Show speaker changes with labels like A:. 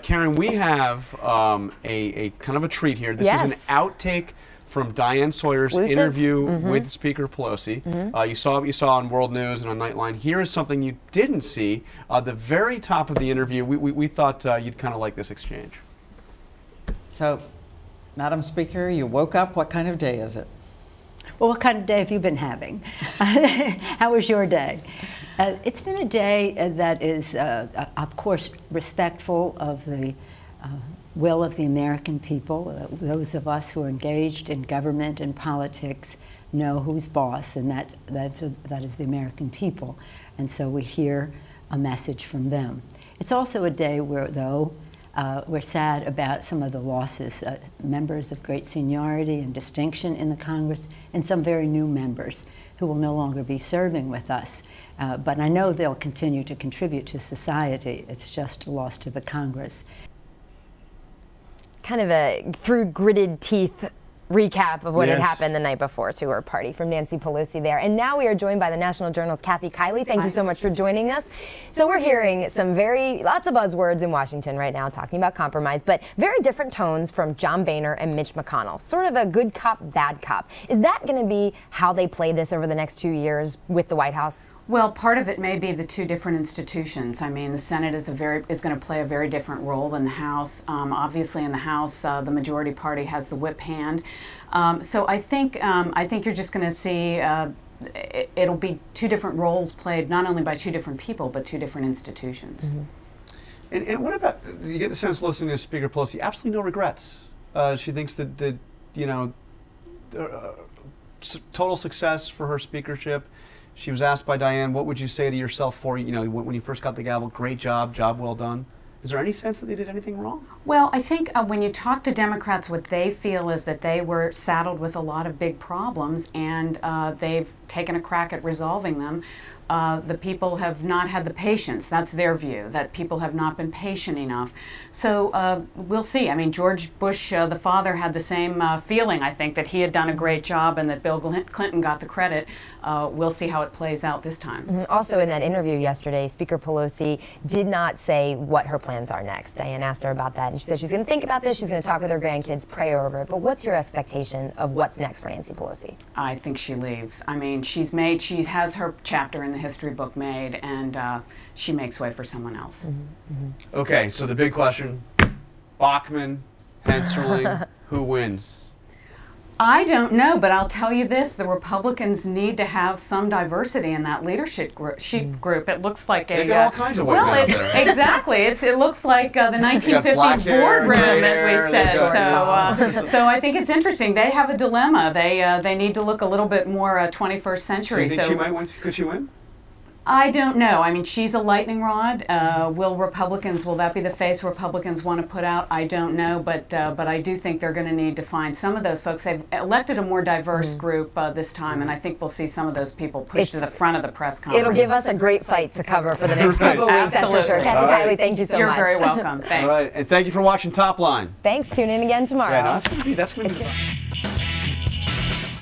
A: Karen, we have a kind of a treat here. This is an outtake from Diane Sawyer's interview with Speaker Pelosi. You saw what you saw on World News and on Nightline. Here is something you didn't see. The very top of the interview, we thought you'd kind of like this exchange.
B: So, Madam Speaker, you woke up. What kind of day is it?
C: Well, what kind of day have you been having? How was your day? It's been a day that is, of course, respectful of the will of the American people. Those of us who are engaged in government and politics know who's boss, and that is the American people. And so we hear a message from them. It's also a day where, though, we're sad about some of the losses, members of great seniority and distinction in the Congress, and some very new members who will no longer be serving with us. But I know they'll continue to contribute to society. It's just a loss to the Congress.
D: Kind of a through gritted teeth recap of what had happened the night before to her party from Nancy Pelosi there. And now we are joined by the National Journal's Kiely. Thank you so much for joining us. So we're hearing some lots of buzzwords in Washington right now talking about compromise, but very different tones from John Boehner and Mitch McConnell. Sort of a good cop, bad cop. Is that going to be how they play this over the next 2 years with the White House?
E: Well, part of it may be the two different institutions. I mean, the Senate is going to play a very different role than the House. Obviously, in the House, the majority party has the whip hand. So I think you're just going to see it'll be two different roles played, not only by two different people, but two different institutions.
A: And what about, you get the sense listening to Speaker Pelosi, absolutely no regrets. She thinks that you know, total success for her speakership. She was asked by Diane, what would you say to yourself for, you know, when you first got the gavel, great job, job well done? Is there any sense that they did anything wrong?
E: Well, I think when you talk to Democrats, what they feel is that they were saddled with a lot of big problems, and they've taken a crack at resolving them. The people have not had the patience. That's their view, that people have not been patient enough. So we'll see. I mean, George Bush, the father, had the same feeling, I think, that he had done a great job and that Bill Clinton got the credit. We'll see how it plays out this time.
D: Also, in that interview yesterday, Speaker Pelosi did not say what her plans are next. Diane asked her about that, and she said she's going to think about this, she's going to talk with her grandkids, pray over it. But what's your expectation of what's next for Nancy Pelosi?
E: I think she leaves. I mean, she has her chapter in the history book made, and she makes way for someone else.
A: Okay, so the big question, Bachmann, Hensarling, who wins?
E: I don't know, but I'll tell you this: the Republicans need to have some diversity in that leadership group. It looks like
A: They've got all kinds of women out there.
E: Exactly. It looks like the 1950s boardroom, as we've said. So I think it's interesting. They have a dilemma. They need to look a little bit more 21st century.
A: So you think she might win? Could she win?
E: I don't know. I mean, she's a lightning rod. Will that be the face Republicans want to put out? I don't know, but I do think they're going to need to find some of those folks. They've elected a more diverse group this time, and I think we'll see some of those people pushed to the front of the press conference.
D: It'll give us a great fight to cover for the next couple of weeks, that's for sure. Kiely, thank you so much.
E: You're very welcome. Thanks.
A: All right, and thank you for watching Top Line.
D: Thanks. Tune in again tomorrow.
A: Yeah, no, that's going to be fun.